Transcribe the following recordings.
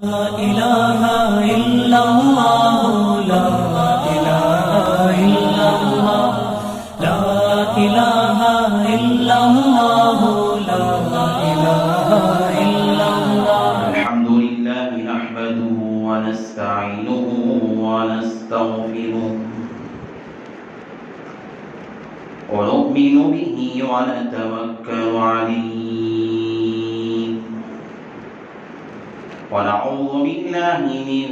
لا إله إلا الله لا إله إلا الله لا إله إلا الله لا إله إلا الله. الحمد لله نحمده ونستعينه ونستغفره ونؤمن به ونتوكل عليه ونعوذ بالله من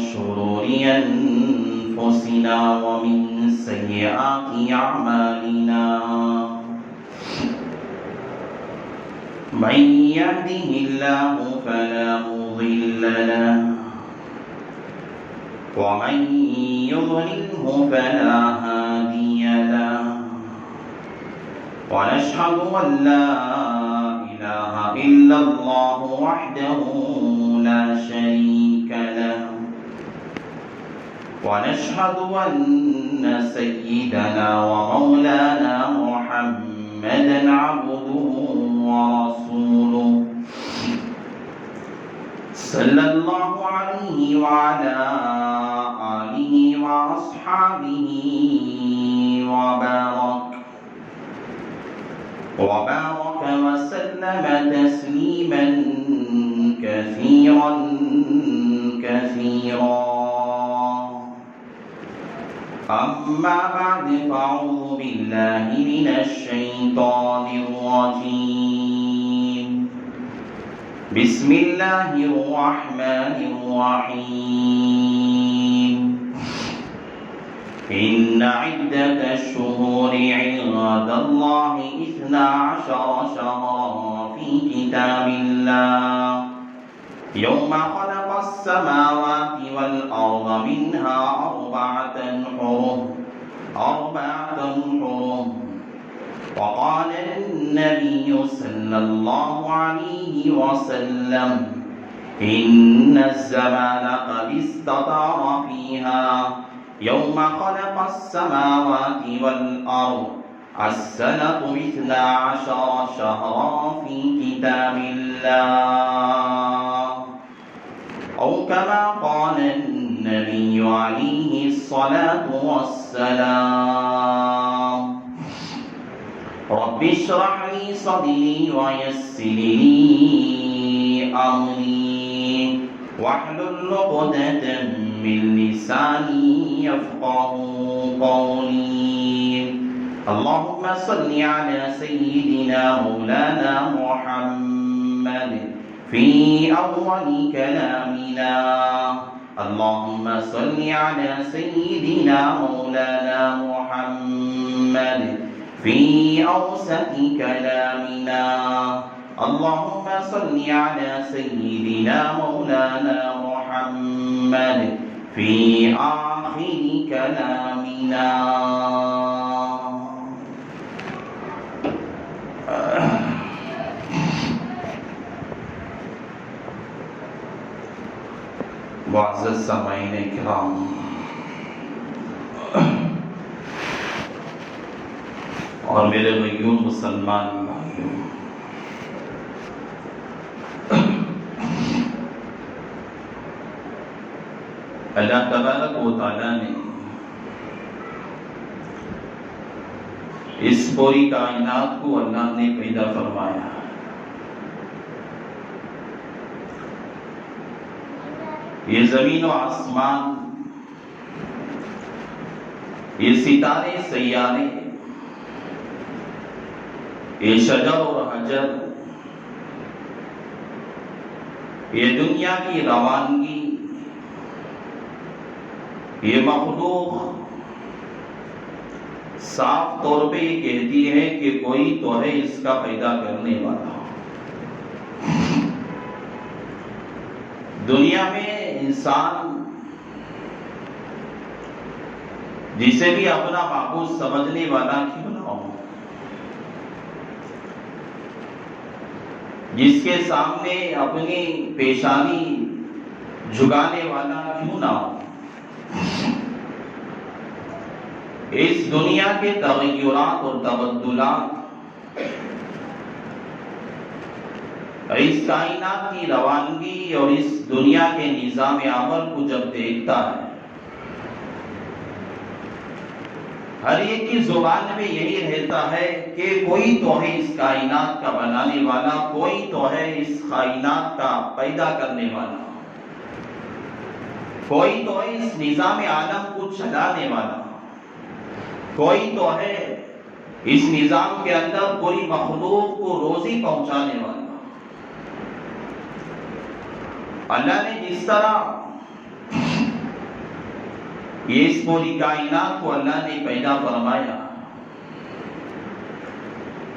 شرور أنفسنا ومن سيئات أعمالنا. من يهده الله فلا مضل له ومن يضلله فلا هادي له ونشهد أن لا إله إلا الله وحده لا شريك له ونشهد أن سيدنا ومولانا محمدا عبده ورسوله صلى الله عليه وعلى آله وأصحابه وبارك وسلم تسليما كثيرا أما بعد فأعوذ بالله من الشيطان الرجيم. بسم الله الرحمن الرحيم. إن عدة الشهور عند الله 12 شهرا في كتاب الله يوم خلق السماوات والأرض منها أربعة حرم. وقال النبي صلى الله عليه وسلم إن الزمان قد استطار فيها يوم خلق السماوات والأرض السنة 12 شهرا في كتاب الله أو كما قال النبي عليه الصلاة والسلام. رب اشرح لي صدري ويسر لي أمري واحلل عقدة من لساني يفقهوا قولي. اللهم صل على سيدنا مولانا محمد في أول كلامنا. اللهم صل على سيدنا مولانا محمد في أوسط كلامنا. اللهم صل على سيدنا مولانا محمد في آخر كلامنا. معزز سامعین کرام، اور میرے غیور مسلمان بھائیوں، اللہ تبارک و تعالیٰ نے اس پوری کائنات کو اللہ نے پیدا فرمایا. یہ زمین و آسمان، یہ ستارے سیارے، یہ شجر اور حجر، یہ دنیا کی روانگی، یہ مخلوق صاف طور پہ یہ کہتی ہے کہ کوئی تو ہے اس کا پیدا کرنے والا. دنیا میں انسان جسے بھی اپنا معبود سمجھنے والا کیوں نہ ہو، جس کے سامنے اپنی پیشانی جھکانے والا کیوں نہ ہو، اس دنیا کے تغیرات اور تبدلات اس کائنات کی روانگی اور اس دنیا کے نظام عمل کو جب دیکھتا ہے، ہر ایک کی زبان میں یہی رہتا ہے کہ کوئی تو ہے اس کائنات کا بنانے والا، کوئی تو ہے اس کائنات کا پیدا کرنے والا، کوئی تو ہے اس نظام عالم کو چلانے والا، کوئی تو ہے اس نظام کے اندر پوری مخلوق کو روزی پہنچانے والا۔ اللہ نے جس طرح یہ اس پوری کائنات کو اللہ نے پیدا فرمایا،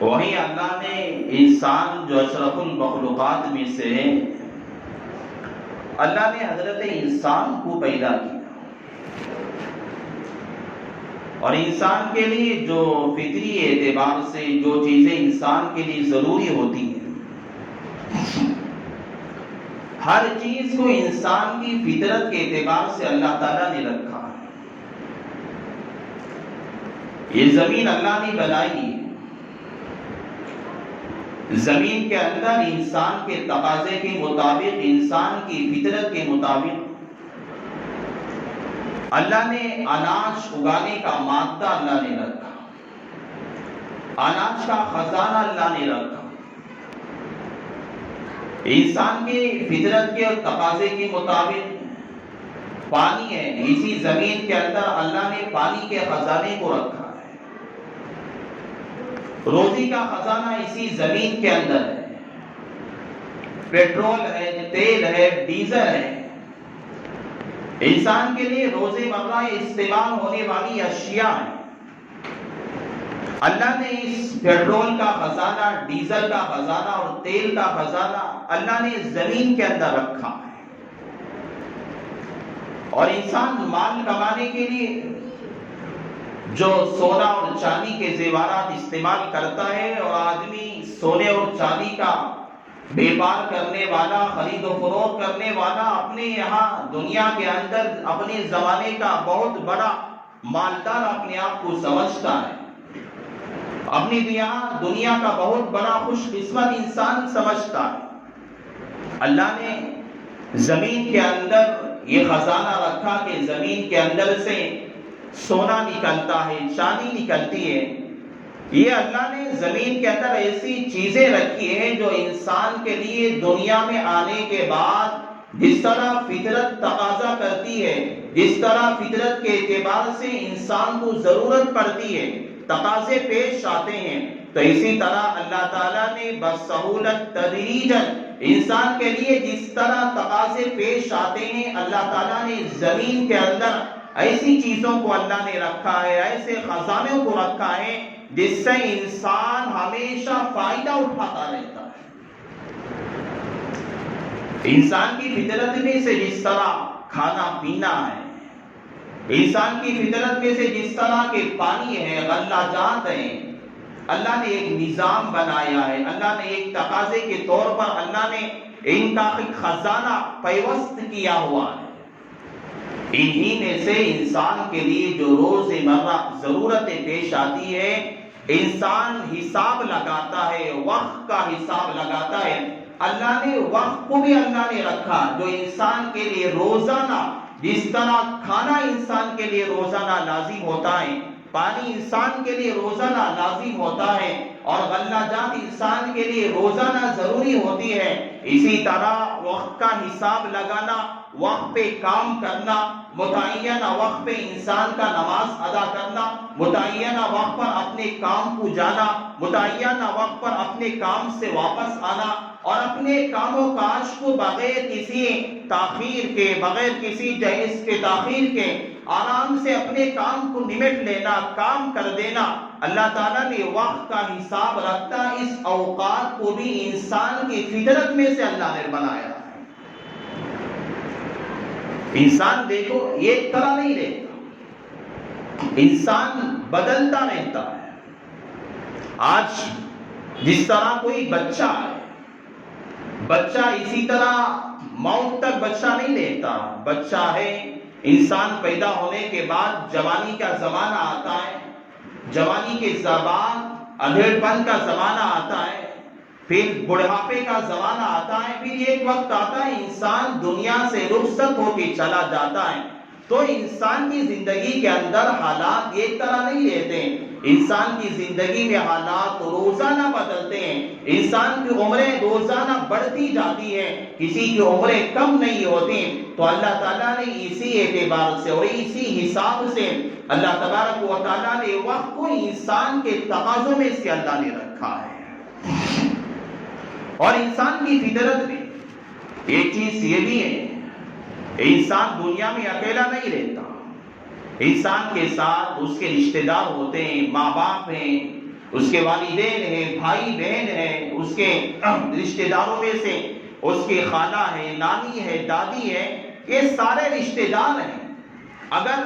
وہی اللہ نے انسان جو اشرف المخلوقات میں سے ہے، اللہ نے حضرت انسان کو پیدا کیا، اور انسان کے لیے جو فطری اعتبار سے جو چیزیں انسان کے لیے ضروری ہوتی ہیں، ہر چیز کو انسان کی فطرت کے اعتبار سے اللہ تعالیٰ نے رکھا ہے۔ یہ زمین اللہ نے بنائی ہے، زمین کے اندر انسان کے تقاضے کے مطابق، انسان کی فطرت کے مطابق اللہ نے اناج اگانے کا مادہ اللہ نے رکھا، اناج کا خزانہ اللہ نے رکھا۔ انسان کے فطرت کے اور تقاضے کے مطابق پانی ہے، اسی زمین کے اندر اللہ نے پانی کے خزانے کو رکھا ہے، روزی کا خزانہ اسی زمین کے اندر ہے، پیٹرول ہے، تیل ہے، ڈیزل ہے، انسان کے لیے روزمرہ استعمال ہونے والی اشیاء ہیں۔ اللہ نے اس پیٹرول کا خزانہ، ڈیزل کا خزانہ اور تیل کا خزانہ اللہ نے زمین کے اندر رکھا ہے، اور انسان مال کمانے کے لیے جو سونا اور چاندی کے زیورات استعمال کرتا ہے، اور آدمی سونے اور چاندی کا بیپار کرنے والا، خرید و فروخت کرنے والا، اپنے یہاں دنیا کے اندر اپنے زمانے کا بہت بڑا مالدار اپنے آپ کو سمجھتا ہے، اپنی دنیا کا بہت بڑا خوش قسمت انسان سمجھتا ہے۔ اللہ نے زمین کے اندر یہ خزانہ رکھا کہ زمین کے اندر سے سونا نکلتا ہے، چاندی نکلتی ہے۔ یہ اللہ نے زمین کے اندر ایسی چیزیں رکھی ہیں جو انسان کے لیے دنیا میں آنے کے بعد جس طرح فطرت تقاضا کرتی ہے، جس طرح فطرت کے اعتبار سے انسان کو ضرورت پڑتی ہے، تقاضے پیش آتے ہیں، تو اسی طرح اللہ تعالیٰ نے بسہولت تدریجاً انسان کے لیے جس طرح تقاضے پیش آتے ہیں، اللہ تعالیٰ نے زمین کے اندر ایسی چیزوں کو اللہ نے رکھا ہے، ایسے خزانوں کو رکھا ہے جس سے انسان ہمیشہ فائدہ اٹھاتا رہتا ہے۔ انسان کی فطرت میں سے جس طرح کھانا پینا ہے، انسان کی فطرت میں سے جس طرح کے پانی ہے، غلہ جات ہیں، اللہ نے ایک نظام بنایا ہے، اللہ نے ایک تقاضے کے طور پر اللہ نے ان کا ایک خزانہ پیوست کیا ہوا ہے۔ انہی میں سے انسان کے لیے جو روزمرہ ضرورتیں پیش آتی ہے، انسان حساب لگاتا ہے، وقت کا حساب لگاتا ہے۔ اللہ نے وقت کو بھی اللہ نے رکھا جو انسان کے لیے روزانہ، جس طرح کھانا انسان کے لیے روزانہ لازم ہوتا ہے، پانی انسان کے لیے روزانہ لازم ہوتا ہے، اور غلہ جات انسان کے لیے روزانہ ضروری ہوتی ہے، اسی طرح وقت کا حساب لگانا، وقت پہ کام کرنا، متعینہ وقت پہ انسان کا نماز ادا کرنا، متعینہ وقت پر اپنے کام کو جانا، متعینہ وقت پر اپنے کام سے واپس آنا، اور اپنے کام و کاج کو بغیر کسی تاخیر کے، بغیر کسی جہیز کے تاخیر کے آرام سے اپنے کام کو نمٹ لینا، کام کر دینا۔ اللہ تعالیٰ نے وقت کا حساب رکھتا، اس اوقات کو بھی انسان کی فطرت میں سے اللہ نے بنایا ہے۔ انسان دیکھو ایک طرح نہیں رہتا، انسان بدلتا رہتا ہے۔ آج جس طرح کوئی بچہ ہے، بچہ اسی طرح موت تک بچہ نہیں رہتا، بچہ ہے، انسان پیدا ہونے کے بعد جوانی کا زمانہ آتا ہے، جوانی کے بعد ادھیڑ پن کا زمانہ آتا ہے، پھر بڑھاپے کا زمانہ آتا ہے، پھر ایک وقت آتا ہے انسان دنیا سے رخصت ہو کے چلا جاتا ہے۔ تو انسان کی زندگی کے اندر حالات ایک طرح نہیں رہتے ہیں، انسان کی زندگی میں حالات روزانہ بدلتے ہیں، انسان کی عمریں روزانہ بڑھتی جاتی ہیں، کسی کی عمریں کم نہیں ہوتی۔ تو اللہ تعالیٰ نے اسی اعتبار سے اور اسی حساب سے اللہ تبارک و تعالیٰ نے وقت کو انسان کے تقاضوں میں سے اللہ نے رکھا ہے۔ اور انسان کی فطرت میں ایک چیز یہ بھی ہے، انسان دنیا میں اکیلا نہیں رہتا، انسان کے ساتھ اس کے رشتہ دار ہوتے ہیں، ماں باپ ہیں، اس کے والدین ہیں، بھائی بہن ہیں، اس کے رشتہ داروں میں سے اس کی خالہ ہے، نانی ہے، دادی ہے، یہ سارے رشتہ دار ہیں۔ اگر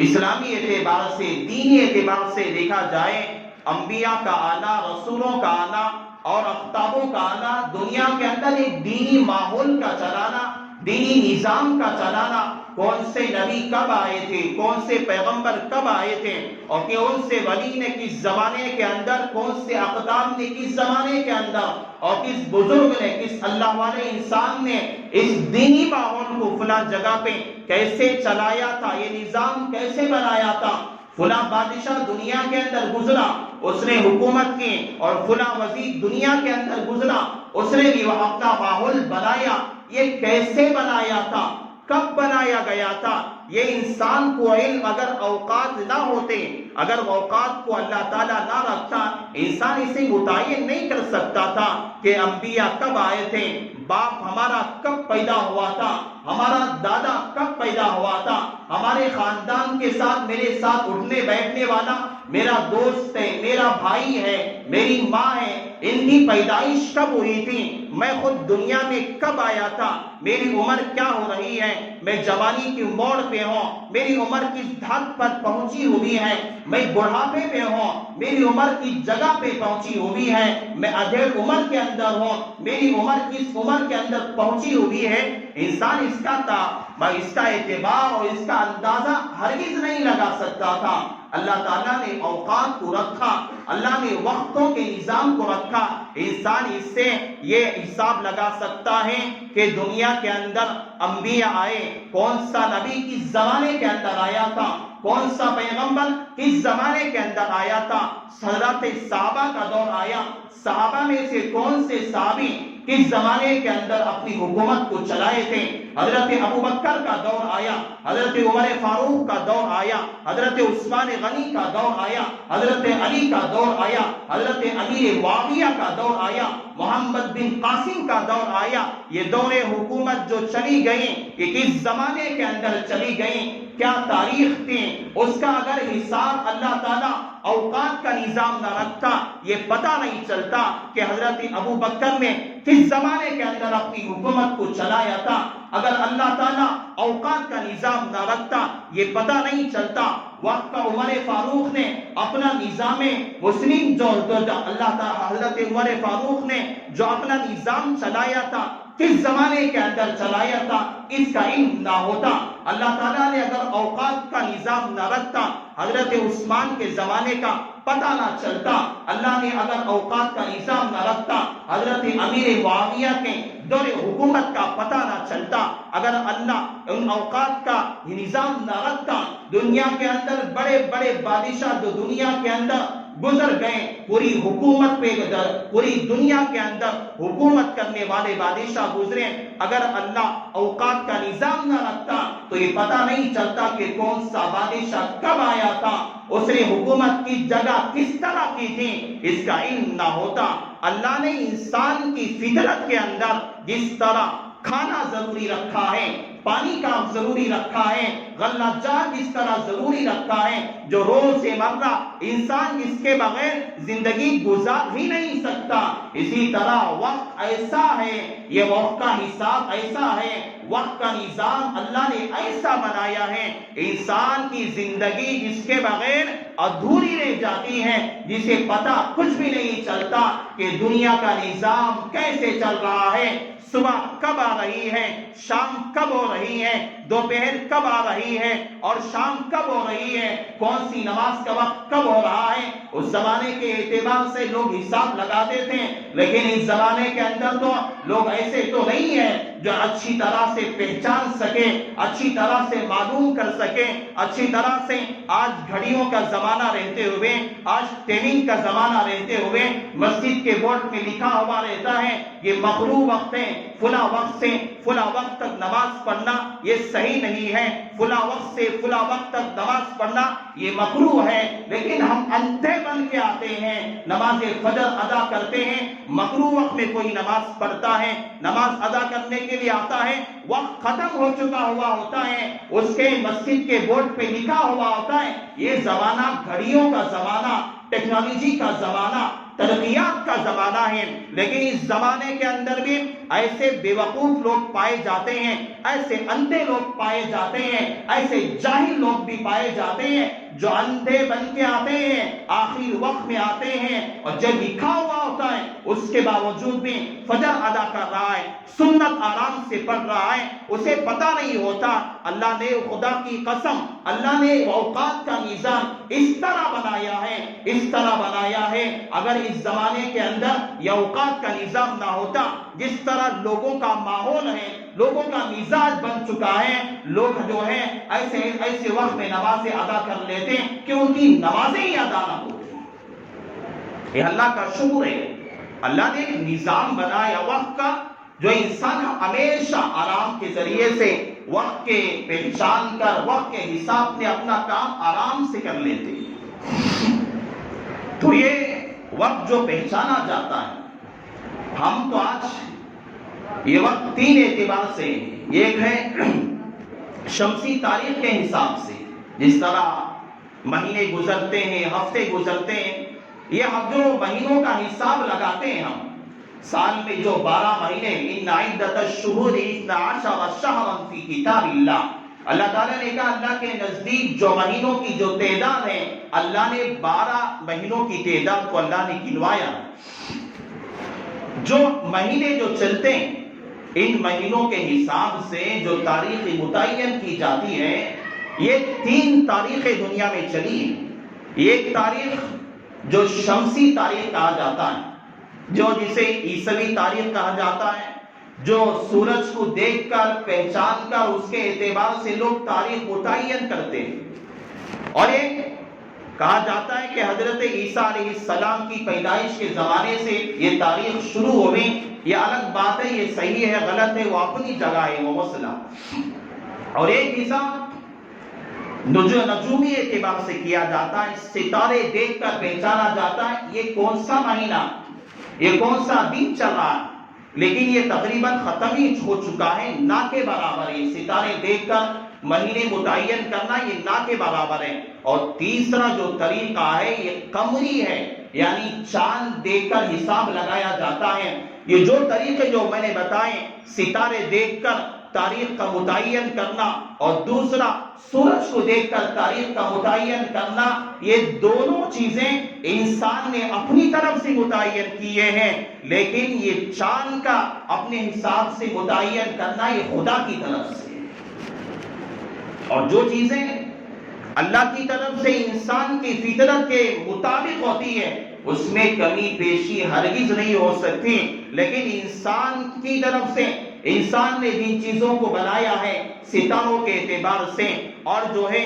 اسلامی اعتبار سے، دینی اعتبار سے دیکھا جائے، انبیاء کا آنا، رسولوں کا آنا اور اقطابوں کا آنا، دنیا کے اندر ایک دینی ماحول کا چلانا، دینی نظام کا چلانا، کون سے نبی کب آئے تھے، کون سے پیغمبر کب آئے تھے، اور کون سے ولی نے کس زمانے کے اندر، کون سے اقدام نے کس زمانے کے اندر، اور کس بزرگ نے، کس اللہ والے انسان نے اس دینی ماحول کو فلاں جگہ پہ کیسے چلایا تھا، یہ نظام کیسے بنایا تھا، فلاں بادشاہ دنیا کے اندر گزرا، اس نے حکومت کی، اور فلاں وزیر دنیا کے اندر گزرا، اس نے بھی وہ اپنا ماحول بنایا، یہ کیسے بنایا تھا، کب بنایا گیا تھا، یہ انسان کو علم اگر اوقات نہ ہوتے، اگر اوقات کو اللہ تعالیٰ نہ رکھتا، انسان اسے متعین نہیں کر سکتا تھا کہ انبیاء کب آئے تھے، باپ ہمارا کب پیدا ہوا تھا، ہمارا دادا کب پیدا ہوا تھا، ہمارے خاندان کے ساتھ، میرے ساتھ اٹھنے بیٹھنے والا میرا دوست ہے، میرا بھائی ہے، میری ماں ہے، ان کی پیدائش کب ہوئی تھی، میں خود دنیا میں کب آیا تھا، میری عمر کیا ہو رہی ہے، میں جوانی کی موڑ پہ ہوں، میری عمر کس حد پر پہنچی ہوئی ہے، میں بڑھاپے پہ ہوں، میری عمر کس جگہ پہ پہنچی ہوئی ہے، میں ادھیڑ عمر کے اندر ہوں، میری عمر کس عمر کے اندر پہنچی ہوئی ہے، انسان اس کا اعتبار اور اس کا اندازہ ہرگز نہیں لگا سکتا تھا۔ اللہ تعالیٰ نے اوقات کو رکھا، اللہ نے وقتوں کے نظام کو رکھا، انسان اس سے یہ حساب لگا سکتا ہے کہ دنیا کے اندر انبیاء آئے، کون سا نبی کس زمانے کے اندر آیا تھا، کون سا پیغمبر کس زمانے کے اندر آیا تھا، حضرت صحابہ کا دور آیا، صحابہ میں سے کون سے صحابی کس زمانے کے اندر اپنی حکومت کو چلائے تھے، حضرت ابوبکر کا دور آیا، حضرت عمر فاروق کا دور آیا، حضرت عثمان غنی کا دور آیا، حضرت علی کا دور آیا، حضرت امیر معاویہ کا دور آیا، محمد بن قاسم کا دور آیا۔ یہ دور حکومت جو چلی گئی، یہ کس زمانے کے اندر چلی گئی، کیا تاریخ تھی، اس کا اگر حساب اللہ تعالیٰ اوقات کا نظام نہ رکھتا، یہ پتہ نہیں چلتا کہ حضرت ابوبکر نے کس زمانے کے اندر اپنی حکومت کو چلایا تھا۔ اگر اللہ تعالیٰ اوقات کا نظام نہ رکھتا، یہ پتہ نہیں چلتا وقت کا عمر فاروق نے اپنا نظام مسلم جو اللہ تعالیٰ حضرت عمر فاروق نے جو اپنا نظام چلایا تھا، کس زمانے کے اندر چلایا تھا، اس کا علم نہ ہوتا۔ اللہ تعالیٰ نے اگر اوقات کا نظام نہ رکھتا، حضرت عثمان کے زمانے کا پتہ نہ چلتا، اللہ نے اگر اوقات کا نظام نہ رکھتا، حضرت امیر معاویہ کے دور حکومت کا پتہ نہ چلتا، اگر اللہ ان اوقات کا نظام نہ رکھتا، دنیا کے اندر بڑے بڑے بادشاہ جو دنیا کے اندر گزر گئے، پوری حکومت پہ پوری دنیا کے اندر حکومت کرنے والے بادشاہ گزرے، اگر اللہ اوقات کا نظام نہ رکھتا تو یہ پتہ نہیں چلتا کہ کون سا بادشاہ کب آیا تھا، اس نے حکومت کی جگہ کس طرح کی تھی، اس کا علم نہ ہوتا۔ اللہ نے انسان کی فطرت کے اندر جس طرح کھانا ضروری رکھا ہے، پانی کا ضروری رکھا ہے، غلہ جات جس طرح ضروری رکھا ہے، جو روز مرہ انسان اس کے بغیر زندگی گزار ہی نہیں سکتا، اسی طرح وقت ایسا ہے، یہ وقت کا حساب ایسا ہے، وقت کا نظام اللہ نے ایسا بنایا ہے، انسان کی زندگی جس کے بغیر ادھوری رہ جاتی ہے، جسے پتہ کچھ بھی نہیں چلتا کہ دنیا کا نظام کیسے چل رہا ہے، صبح کب آ رہی ہے، شام کب ہو رہی ہے، دوپہر کب آ رہی ہے اور شام کب ہو رہی ہے، کون سی نماز کا وقت کب ہو رہا ہے، اس زمانے کے اعتبار سے لوگ حساب لگاتے تھے. لیکن اس زمانے کے اندر تو لوگ ایسے تو نہیں ہیں جو اچھی طرح سے پہچان سکے، اچھی طرح سے معلوم کر سکے، اچھی طرح سے آج گھڑیوں کا زمانہ رہتے ہوئے، آج ٹائمنگ کا زمانہ رہتے ہوئے مسجد کے بورڈ میں لکھا ہوا رہتا ہے یہ مغروب وقت ہے، فلاں وقت سے فلاں وقت تک نماز پڑھنا یہ صحیح نہیں ہے، فلاں وقت سے فلاں وقت تک نماز پڑھنا یہ مکروہ ہے. لیکن ہم اندھے بن کے آتے ہیں، نماز فجر ادا کرتے ہیں، مکروہ وقت میں کوئی نماز پڑھتا ہے، نماز ادا کرنے کے لیے آتا ہے، وقت ختم ہو چکا ہوا ہوتا ہے، اس کے مسجد کے بورڈ پہ لکھا ہوا ہوتا ہے. یہ زمانہ گھڑیوں کا زمانہ، ٹیکنالوجی کا زمانہ، ترقیات کا زمانہ ہے. لیکن اس زمانے کے اندر بھی ایسے بیوقوف لوگ پائے جاتے ہیں، ایسے اندھے لوگ پائے جاتے ہیں، ایسے جاہل لوگ بھی پائے جاتے ہیں جو اندھے بن کے آتے ہیں، آخر وقت میں آتے ہیں اور جب لکھا ہوا ہوتا ہے اس کے باوجود بھی فجر ادا کر رہا ہے، سنت آرام سے پڑھ رہا ہے، اسے پتہ نہیں ہوتا. اللہ نے، خدا کی قسم، اللہ نے اوقات کا نظام اس طرح بنایا ہے، اس طرح بنایا ہے. اگر اس زمانے کے اندر یہ اوقات کا نظام نہ ہوتا، جس طرح لوگوں کا ماحول ہے، لوگوں کا مزاج بن چکا ہے، لوگ جو ہے ایسے وقت میں نمازیں ادا کر لیتے ہیں کیونکہ نمازیں ہی ادا نہ ہوتی. یہ اللہ کا شکر ہے، اللہ نے ایک نظام بنایا وقت کا جو انسان ہمیشہ آرام کے ذریعے سے وقت کے پہچان کر، وقت کے حساب سے اپنا کام آرام سے کر لیتے ہیں. تو یہ وقت جو پہچانا جاتا ہے، ہم تو آج یہ وقت تین اعتبار سے، ایک ہے شمسی تاریخ کے حساب سے، جس طرح مہینے گزرتے ہیں، ہفتے گزرتے ہیں، یہ اب جو مہینوں کا حساب لگاتے ہیں ہم، سال میں جو 12 مہینے، ان عدت الشہور 12 شہرا فی کتاب اللہ، اللہ تعالیٰ نے کہا اللہ کے نزدیک جو مہینوں کی جو تعداد ہے، اللہ نے 12 مہینوں کی تعداد کو اللہ نے گنوایا. جو مہینے جو چلتے ہیں ان مہینوں کے حساب سے جو تاریخ متعین کی جاتی ہے، یہ 3 تاریخیں دنیا میں چلی ہیں. ایک تاریخ جو شمسی تاریخ کہا جاتا ہے، جو جسے عیسوی تاریخ کہا جاتا ہے، جو سورج کو دیکھ کر، پہچان کر، اس کے اعتبار سے لوگ تاریخ متعین کرتے ہیں. اور ایک کہا جاتا ہے کہ حضرت عیسیٰ علیہ السلام کی پیدائش کے زمانے سے یہ تاریخ شروع ہو گئی. یہ الگ بات ہے، یہ صحیح ہے غلط ہے وہ اپنی جگہ ہے، وہ مسئلہ. اور ایک حساب نجومی اعتبار سے کیا جاتا ہے، ستارے دیکھ کر پہچانا جاتا ہے یہ کون سا مہینہ، یہ کون سا دن چل رہا ہے. لیکن یہ تقریباً ختم ہی ہو چکا ہے، نہ کے برابر ہے. ستارے دیکھ کر مہینے متعین کرنا یہ نہ کے برابر ہے. اور تیسرا جو طریقہ ہے یہ قمری ہے، یعنی چاند دیکھ کر حساب لگایا جاتا ہے. یہ جو طریقے جو میں نے بتائے، ستارے دیکھ کر تاریخ کا متعین کرنا اور دوسرا سورج کو دیکھ کر تاریخ کا متعین کرنا، یہ دونوں چیزیں انسان نے اپنی طرف سے متعین کیے ہیں. لیکن یہ چاند کا اپنے حساب سے متعین کرنا یہ خدا کی طرف سے. اور جو چیزیں اللہ کی طرف سے انسان کی فطرت کے مطابق ہوتی ہے اس میں کمی بیشی ہرگز نہیں ہو سکتی. لیکن انسان کی طرف سے انسان نے جن چیزوں کو بنایا ہے، ستاروں کے اعتبار سے اور جو ہے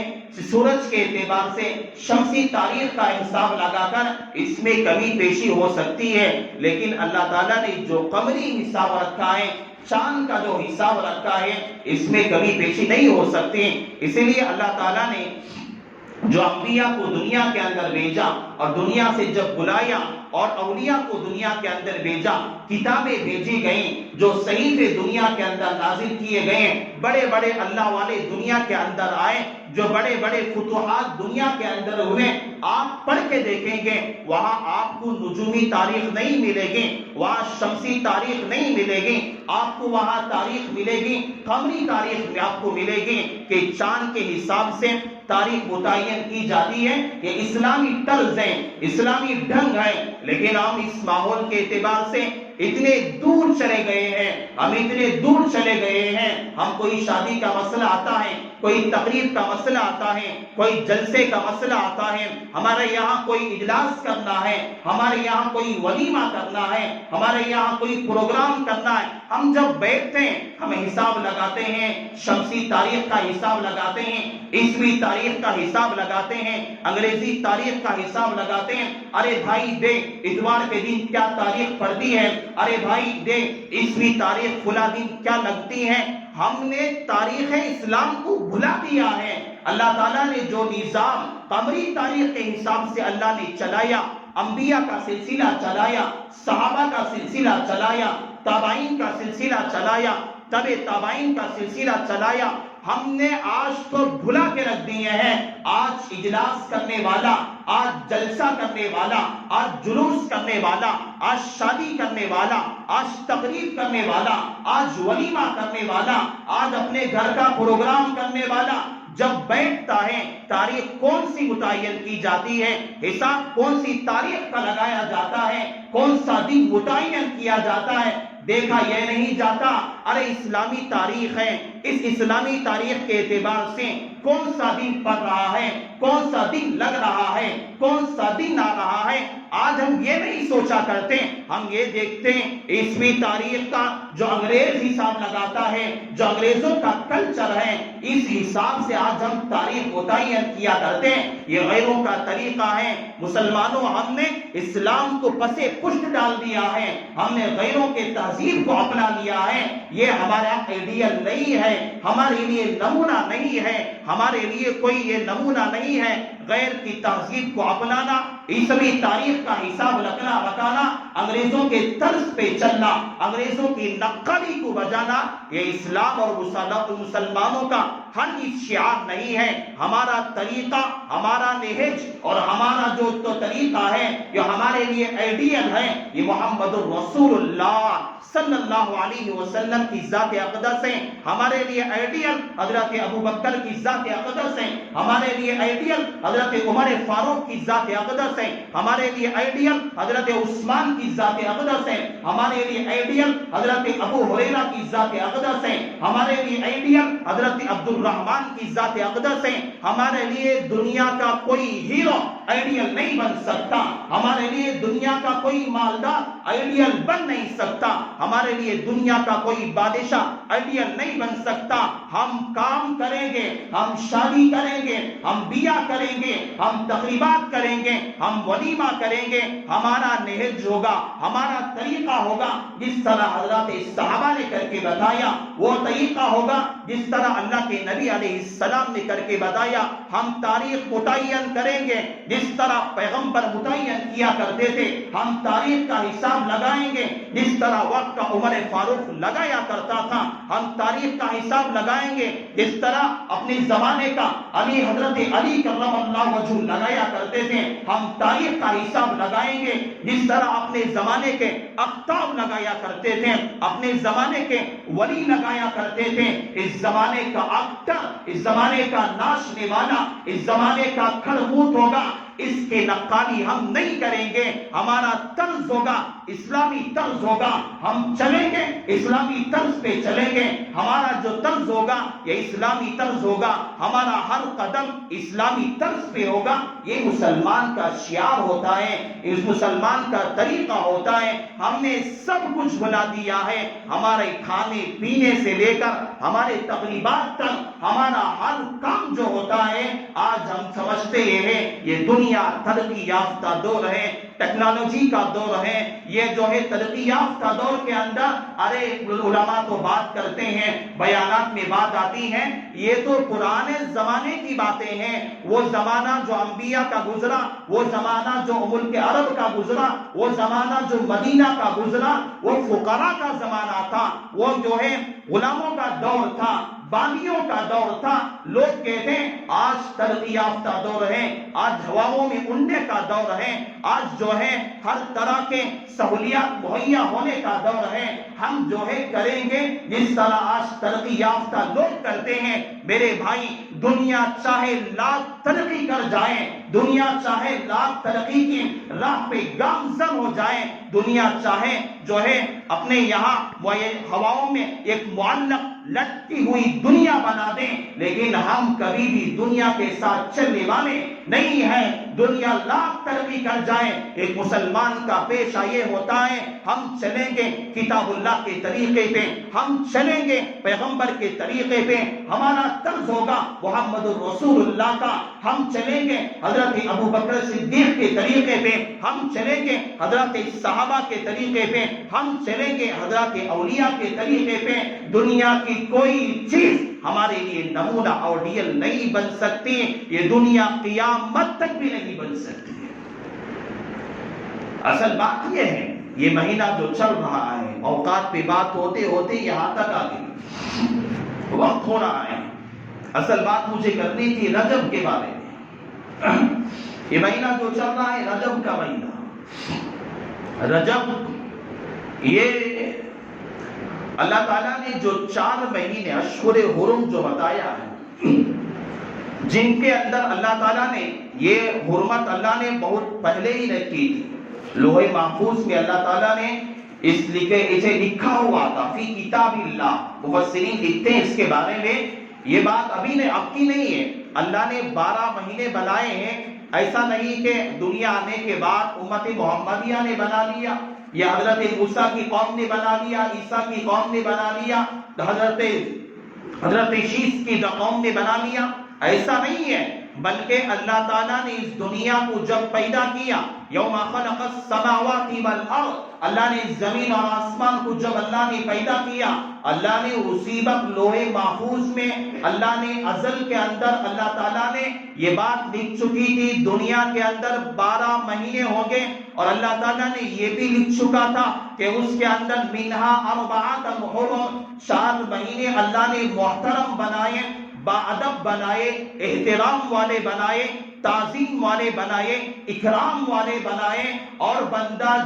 سورج کے اعتبار سے، شمسی تاریخ کا حساب لگا کر اس میں کمی بیشی ہو سکتی ہے. لیکن اللہ تعالیٰ نے جو قمری حساب رکھا ہے، چاند کا جو حساب رکھا ہے، اس میں کمی بیشی نہیں ہو سکتی. اسی لیے اللہ تعالیٰ نے جو انبیاء کو دنیا کے اندر بھیجا اور دنیا سے جب بلایا اور اولیاء کو دنیا کے اندر بھیجا، کتابیں بھیجی گئیں، جو صحیفے دنیا کے اندر نازل کیے گئے، بڑے بڑے اللہ والے دنیا کے اندر آئے، جو بڑے بڑے فتوحات دنیا کے اندر ہوئے. آپ پڑھ کے دیکھیں گے وہاں آپ کو نجومی تاریخ نہیں ملے گی، وہاں شمسی تاریخ نہیں ملے گی، آپ کو وہاں تاریخ ملے گی قمری تاریخ میں آپ کو ملے گی کہ چاند کے حساب سے تاریخ متعین کی جاتی ہے. یہ اسلامی طرز ہے، اسلامی ڈھنگ ہے. لیکن ہم اس ماحول کے اعتبار سے اتنے دور چلے گئے ہیں، ہم اتنے دور چلے گئے ہیں، ہم کوئی شادی کا مسئلہ آتا ہے، کوئی تقریب کا مسئلہ آتا ہے، کوئی جلسے کا مسئلہ آتا ہے، ہمارے یہاں کوئی اجلاس کرنا ہے، ہمارے یہاں کوئی ولیمہ کرنا ہے، ہمارے یہاں کوئی پروگرام کرنا ہے، ہم جب بیٹھتے ہیں ہم حساب لگاتے ہیں، شمسی تاریخ کا حساب لگاتے ہیں، عیسوی تاریخ کا حساب لگاتے ہیں، انگریزی تاریخ کا حساب لگاتے ہیں، ارے بھائی دیکھ اتوار کے دن کیا تاریخ پڑتی ہے، ارے بھائی دیکھ عیسوی تاریخ فلاں دن کیا لگتی ہے۔ ہم نے تاریخ اسلام کو بھلا دیا ہے۔ اللہ تعالیٰ نے جو نظام قمری تاریخ کے حساب سے اللہ نے چلایا، انبیاء کا سلسلہ چلایا، صحابہ کا سلسلہ چلایا، تابعین کا سلسلہ چلایا، تبع تابعین کا سلسلہ چلایا، ہم نے آج تو بھلا کے رکھ دیے ہیں۔ آج اجلاس کرنے والا، آج جلسہ کرنے والا، آج جلوس کرنے والا، آج شادی کرنے والا، آج تقریب کرنے والا، آج ولیمہ کرنے والا، آج اپنے گھر کا پروگرام کرنے والا جب بیٹھتا ہے، تاریخ کون سی متعین کی جاتی ہے، حساب کون سی تاریخ کا لگایا جاتا ہے، کون سا دن متعین کیا جاتا ہے، دیکھا یہ نہیں جاتا ارے اسلامی تاریخ ہے، اس اسلامی تاریخ کے اعتبار سے کون سا دن پڑ رہا ہے، کون سا دن لگ رہا ہے، کون سا دن آ رہا ہے۔ آج ہم یہ نہیں سوچا کرتے، ہم یہ دیکھتے ہیں عیسوی تاریخ کا جو انگریز حساب لگاتا ہے، جو انگریزوں کا کلچر ہے، اس حساب سے آج ہم تاریخ متعین کیا کرتے ہیں۔ یہ غیروں کا طریقہ ہے۔ مسلمانوں ہم نے اسلام کو پسے پشت ڈال دیا ہے، ہم نے غیروں کے تہذیب کو اپنا لیا ہے۔ یہ ہمارا آئیڈیل نہیں ہے، ہمارے لیے نمونہ نہیں ہے، ہمارے لیے کوئی یہ نمونہ نہیں ہے۔ غیر کی تہذیب کو اپنانا، عیسوی تاریخ کا حساب رکھنا، انگریزوں کے طرز پہ چلنا، انگریزوں کی نقالی کو بجانا، یہ اسلام اور مسلمانوں کا ہرگز شعار نہیں ہے۔ ہمارا طریقہ، ہمارا نہج اور ہمارا جو طریقہ ہے، جو ہمارے لیے آئیڈیل ہے، یہ محمد الرسول اللہ صلی اللہ علیہ وسلم کی ذات اقدس ہے۔ ہمارے لیے آئیڈیل حضرت ابو بکر کی ذات اقدس ہے، ہمارے لیے آئیڈیل حضرت عمر فاروق کی ذات اقدس ہے، ہمارے لیے آئیڈیل حضرت عثمان کی ذات اقدس ہے، ہمارے لیے آئیڈیل حضرت ابو ہریرہ کی ذات اقدس ہے، ہمارے لیے آئیڈیل حضرت عبد الرحمن کی ذات اقدس ہے۔ ہمارے لیے دنیا کا کوئی ہیرو آئیڈیل نہیں بن سکتا، ہمارے لیے دنیا کا کوئی مالدار آئیڈیل بن نہیں سکتا، ہمارے لیے دنیا کا کوئی بادشاہ آئیڈیل نہیں بن سکتا۔ ہم کام کریں گے، ہم شادی کریں گے، ہم بیاہ کریں گے، ہم تقریبات کریں گے، ہم ولیمہ کریں گے، ہمارا نہج ہوگا، ہمارا طریقہ ہوگا جس طرح حضرات صحابہ نے کر کے بتایا، وہ طریقہ ہوگا جس طرح اللہ کے نبی علیہ السلام نے کر کے بتایا۔ ہم تاریخ متعین کریں گے جس طرح پیغمبر متعین کیا کرتے تھے، ہم تاریخ کا حساب لگائیں گے جس طرح وقت کا عمر فاروق لگایا کرتا تھا، ہم تاریخ کا حساب لگائیں گے جس طرح اپنے زمانے کا حضرت علی کرم اللہ وجہ لگایا کرتے تھے، ہم تاریخ کا حساب لگائیں گے جس طرح اپنے زمانے کے اقطاب لگایا کرتے تھے، اپنے زمانے کے ولی لگایا کرتے تھے۔ اس زمانے کا اقتر، اس زمانے کا ناچنے والا، اس زمانے کا کھڑبوت ہوگا، اس کے نقالی ہم نہیں کریں گے۔ ہمارا طرز ہوگا اسلامی طرز ہوگا، ہم چلیں گے اسلامی طرز پہ چلیں گے، ہمارا جو طرز ہوگا یہ اسلامی طرز ہوگا، ہمارا ہر قدم اسلامی طرز پہ ہوگا۔ یہ مسلمان کا شعار ہوتا ہے، اس مسلمان کا طریقہ ہوتا ہے۔ ہم نے سب کچھ بنا دیا ہے، ہمارے کھانے پینے سے لے کر ہمارے تقریبات تک، ہمارا ہر کام جو ہوتا ہے آج ہم سمجھتے ہیں یہ دنیا ترقی یافتہ دور ہے، ٹیکنالوجی کا دور ہے، یہ جو ہے ترقی یافتہ دور کے اندر ارے علماء تو بات کرتے ہیں، بیانات میں بات آتی ہے، یہ تو پرانے زمانے کی باتیں ہیں، وہ زمانہ جو انبیاء کا گزرا، وہ زمانہ جو ملک عرب کا گزرا، وہ زمانہ جو مدینہ کا گزرا، وہ فقراء کا زمانہ تھا، وہ جو ہے غلاموں کا دور تھا، باندیوں کا دور تھا۔ لوگ کہتے ہیں آج ترقی یافتہ دور ہے، آج ہواؤں میں اڑنے کا دور ہے، آج جو ہے ہر طرح کے سہولیات مہیا ہونے کا دور ہے۔ ہم جو ہے کریں گے جس طرح آج ترقی یافتہ لوگ کرتے ہیں۔ میرے بھائی دنیا چاہے لاکھ ترقی کر جائیں، دنیا چاہے لاکھ ترقی کی راہ پہ گامزن ہو جائیں، دنیا چاہے جو ہے اپنے یہاں ہواؤں میں ایک معلق لٹکی ہوئی دنیا بنا دیں، لیکن ہم کبھی بھی دنیا کے ساتھ چلنے والے نہیں ہیں۔ دنیا لاکھ ترقی کر جائے، ایک مسلمان کا پیشہ یہ ہوتا ہے ہم چلیں گے کتاب اللہ کے طریقے پہ، ہم چلیں گے پیغمبر کے طریقے پہ، ہمارا طرز ہوگا محمد الرسول اللہ کا، ہم چلیں گے حضرت ابو بکر صدیق کے طریقے پہ، ہم چلیں گے حضرت صحابہ کے طریقے پہ، ہم چلیں گے حضرت اولیاء کے طریقے پہ۔ دنیا کی کوئی چیز ہمارے لیے نمونہ آئیڈیل نہیں بن سکتی، یہ دنیا قیامت تک بھی نہیں بن سکتی۔ اصل بات یہ ہے یہ مہینہ جو چل رہا ہے، اوقات پہ بات ہوتے ہوتے یہاں تک آ گئی، وقت ہو رہا ہے۔ اصل بات مجھے کرنی تھی رجب کے بارے میں۔ یہ مہینہ جو چل رہا ہے رجب کا مہینہ، رجب یہ اللہ تعالیٰ نے جو 4 مہینے اشہر حرم جو بتایا ہے، جن کے اندر اللہ تعالیٰ نے یہ حرمت اللہ نے بہت پہلے ہی رکھی تھی، لوح محفوظ میں اللہ تعالیٰ نے اسے لکھا ہوا تھا، فی کتاب اللہ۔ مفسرین لکھتے ہیں اس کے بارے میں یہ بات اب کی نہیں ہے، اللہ نے 12 مہینے بنائے ہیں۔ ایسا نہیں کہ دنیا آنے کے بعد امت محمدیہ نے بنا لیا، یا حضرت موسیٰ کی قوم نے بنا لیا، عیسیٰ کی قوم نے بنا لیا، حضرت شیس کی قوم نے بنا لیا، ایسا نہیں ہے، بلکہ اللہ تعالیٰ نے اس دنیا کو جب پیدا کیا، یوم خلق السماوات والارض، اللہ نے زمین اور آسمان کو جب اللہ نے پیدا کیا، اللہ نے اسی وقت لوح محفوظ میں اللہ نے ازل کے اندر اللہ تعالیٰ نے یہ بات لکھ چکی تھی، دنیا کے اندر 12 مہینے ہو گئے، اور اللہ تعالیٰ نے یہ بھی لکھ چکا تھا کہ اس کے اندر منہا اربعۃ حرم، 4 مہینے اللہ نے محترم بنائے، باادب بنائے، احترام والے بنائے، تعظیم والے بنائے، اکرام والے بنائے، اور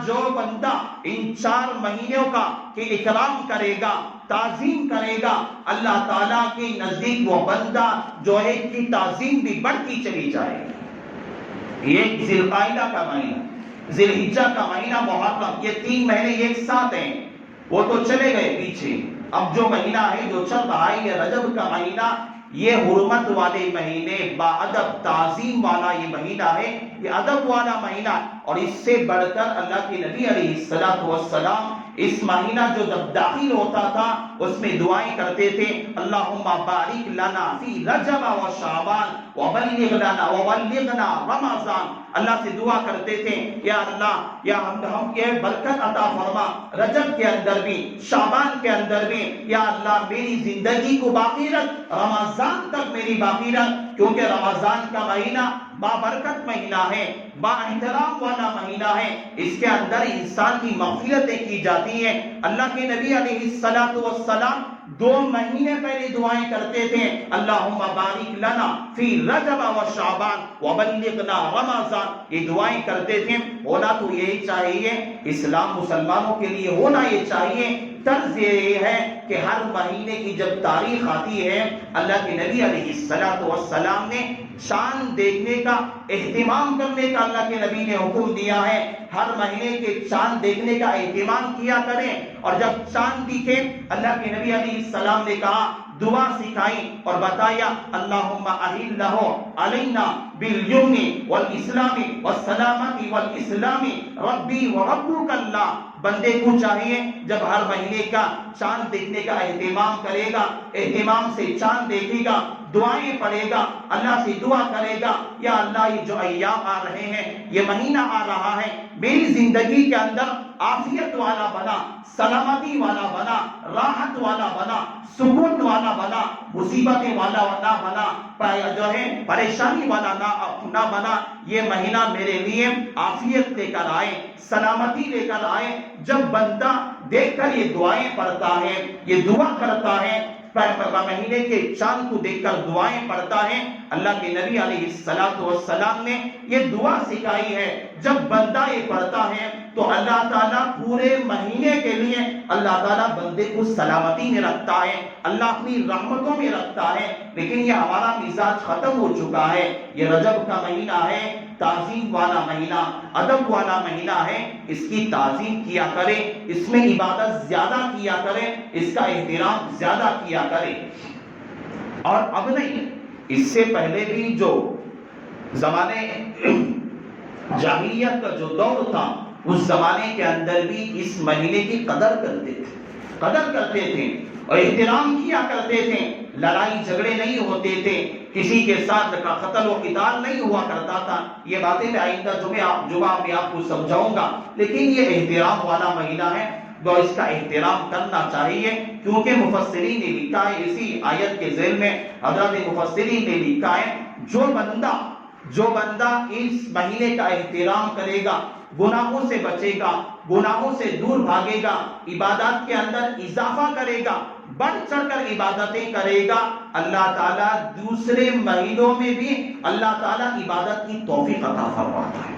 جو بندہ ان 4 مہینوں کا کہ اکرام کرے گا، تعظیم کرے گا، اللہ تعالیٰ کے نزدیک وہ بندہ جو ہے کی تعظیم بھی بڑھتی چلی جائے گی۔ یہ ذی القعدہ کا مہینہ، ذی الحجہ کا مہینہ، محرم، یہ 3 مہینے ایک ساتھ ہیں، وہ تو چلے گئے پیچھے۔ اب جو مہینہ ہے جو چل رہا ہے یہ رجب کا مہینہ، یہ حرمت والے مہینے، باادب تعظیم والا یہ مہینہ ہے، یہ ادب والا مہینہ، اور اس سے بڑھ کر اللہ کے نبی علیہ السلام اس مہینہ جو جب داخل ہوتا تھا اس میں دعائیں کرتے تھے، اللہم بارک لنا فی رجب و شعبان وبلغنا رمضان، اللہ سے دعا کرتے تھے یا اللہ یا ہم یہ برکت عطا فرما رجب کے اندر بھی، شعبان کے اندر بھی، یا اللہ میری زندگی کو باقی رکھ، رمضان تک میری باقی رکھ، کیونکہ رمضان کا مہینہ بابرکت مہینہ ہے، با احترام والا مہینہ ہے، اس کے اندر انسان کی مغفرتیں کی جاتی ہیں۔ اللہ کے نبی علیہ السلام 2 مہینے پہلے دعائیں کرتے تھے، اللہم بارک لنا فی رجب و شعبان وبلغنا رمضان، یہ دعائیں کرتے تھے۔ ہونا تو یہی چاہیے، اسلام مسلمانوں کے لیے ہونا یہ چاہیے، طرز یہ ہے کہ ہر مہینے کی جب تاریخ آتی ہے، اللہ کے نبی علیہ السلام نے چاند دیکھنے کا اہتمام کرنے کا اللہ کے نبی نے حکم دیا ہے، ہر مہینے کے چاند دیکھنے کا اہتمام کیا کریں، اور جب چاند دیکھے اللہ کے نبی علیہ السلام نے کہا، دعا سکھائی اور بتایا، اللہم اہلہ علینا بالیمن والاسلام والسلامت والاسلام ربی وربک اللہ۔ بندے کو چاہیے جب ہر مہینے کا چاند دیکھنے کا اہتمام کرے گا، اہتمام سے چاند دیکھے گا، دعائیں پڑھے گا، اللہ سے دعا کرے گا، یا اللہ یہ جو ایام آ رہے ہیں، یہ مہینہ آ رہا ہے، میری زندگی کے اندر عافیت والا بنا، سلامتی والا بنا، راحت والا بنا، سکون والا بنا، مصیبتیں والا نہ بنا، جو ہے پریشانی والا نہ بنا، یہ مہینہ میرے لیے عافیت لے کر آئے، سلامتی لے کر آئے۔ جب بندہ دیکھ کر یہ دعائیں پڑھتا ہے، یہ دعا کرتا ہے، مہینے کے چاند کو دیکھ کر دعائیں پڑھتا ہے، اللہ کے نبی علیہ السلام نے یہ دعا سکھائی ہے، جب بندہ یہ پڑھتا ہے تو اللہ تعالیٰ پورے مہینے کے لیے اللہ تعالیٰ بندے کو سلامتی میں رکھتا ہے، اللہ اپنی رحمتوں میں رکھتا ہے۔ لیکن یہ ہمارا مزاج ختم ہو چکا ہے۔ یہ رجب کا مہینہ ہے، تعظیم والا مہینہ، ادب والا مہینہ ہے، اس کی تعظیم کیا کرے، اس میں عبادت زیادہ کیا کرے، اس کا احترام زیادہ کیا کرے۔ اور اب نہیں، اس سے پہلے بھی جو زمانے جاہلیت کا جو دور تھا، اس زمانے کے اندر بھی اس مہینے کی قدر کرتے تھے اور احترام کیا کرتے تھے۔ لڑائی جھگڑے نہیں ہوتے تھے، کسی کے ساتھ قتل و قتال نہیں ہوا کرتا تھا۔ یہ باتیں میں آئندہ جمعہ میں آپ کو سمجھاؤں گا، لیکن یہ احترام والا مہینہ ہے، تو اس کا احترام کرنا چاہیے، کیونکہ مفسرین نے لکھا ہے، اسی آیت کے ذیل میں حضرت مفسرین نے لکھا ہے، جو بندہ اس مہینے کا احترام کرے گا، گناہوں سے بچے گا، گناہوں سے دور بھاگے گا، عبادات کے اندر اضافہ کرے گا، بڑھ چڑھ کر عبادتیں کرے گا، اللہ تعالیٰ دوسرے مہینوں میں بھی اللہ تعالیٰ عبادت کی توفیق عطا فرماتا ہے۔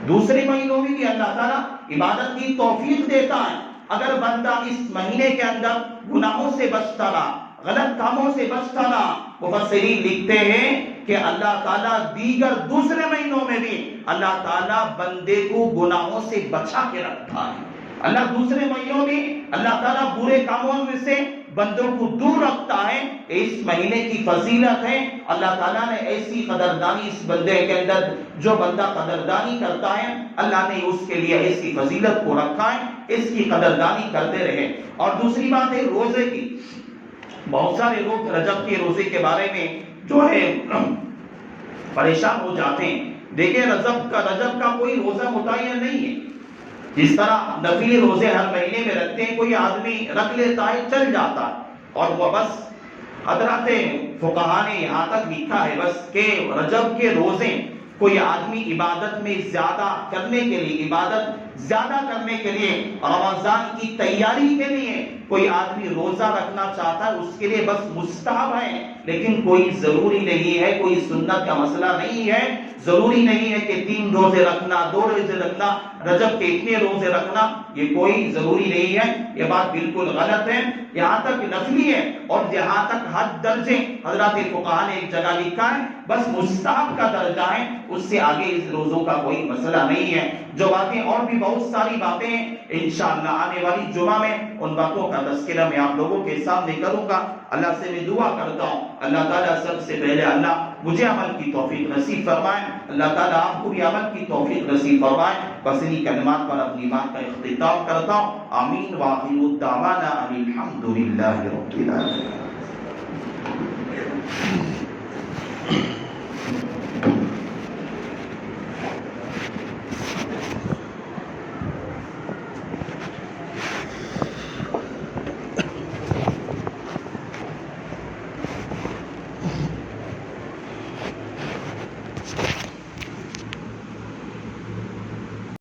دوسرے مہینوں میں بھی اللہ تعالیٰ عبادت کی توفیق دیتا ہے۔ اگر بندہ اس مہینے کے اندر گناہوں سے بچتا رہا، غلط کاموں سے بچتا رہا، مفسرین لکھتے ہیں کہ اللہ تعالیٰ دیگر دوسرے مہینوں میں بھی اللہ تعالیٰ بندے کو گناہوں سے بچا کے رکھتا ہے۔ اللہ دوسرے مہینوں میں اللہ تعالیٰ برے کاموں میں سے بندوں کو دور رکھتا ہے۔ اس مہینے کی فضیلت ہے، اللہ تعالیٰ نے ایسی قدردانی اس بندے کے اندر، جو بندہ قدردانی کرتا ہے اللہ نے اس کے لیے ایسی فضیلت کو رکھا ہے، اس کی قدردانی کرتے رہے۔ اور دوسری بات ہے روزے کی۔ بہت سارے لوگ رجب کے روزے کے بارے میں جو ہے پریشان ہو جاتے ہیں۔ دیکھیں رجب کا کوئی روزہ متعین نہیں ہے۔ جس طرح نفلی روزے ہر مہینے میں رکھتے ہیں، کوئی آدمی رکھ لیتا ہے، چل جاتا ہے، اور وہ بس حضرات فقہا نے یہاں تک لکھا ہے بس کہ رجب کے روزے کوئی آدمی عبادت میں زیادہ کرنے کے لیے رمضان کی تیاری کے لیے کوئی آدمی روزہ رکھنا چاہتا ہے، اس کے لیے بس مستحب ہے، لیکن کوئی ضروری نہیں ہے، کوئی سنت کا مسئلہ نہیں ہے۔ ضروری نہیں ہے کہ 3 روزے رکھنا، 2 روزے رکھنا، رجب کے اتنے روزے رکھنا، یہ کوئی ضروری نہیں ہے۔ یہ بات بالکل غلط ہے۔ یہاں تک نفلی ہے، اور جہاں تک حد درجے حضرات فقہا نے ایک جگہ لکھا ہے بس مستحب کا درجہ ہے، اس سے آگے اس روزوں کا کوئی مسئلہ نہیں ہے۔ جو باتیں اور بھی بہت ساری باتیں ہیں، انشاءاللہ آنے والی جمعہ میں ان باتوں کا تذکرہ میں آپ لوگوں کے سامنے کروں گا۔ اللہ سے میں دعا کرتا ہوں، اللہ تعالیٰ سب سے پہلے اللہ مجھے عمل کی توفیق نصیب فرمائے، اللہ تعالیٰ آپ کو بھی عمل کی توفیق نصیب فرمائے۔ بس انہی کلمات پر اپنی بات کا اختتام کرتا ہوں۔ آمین وآخر الدعوانا ان الحمد للہ رب العالمین۔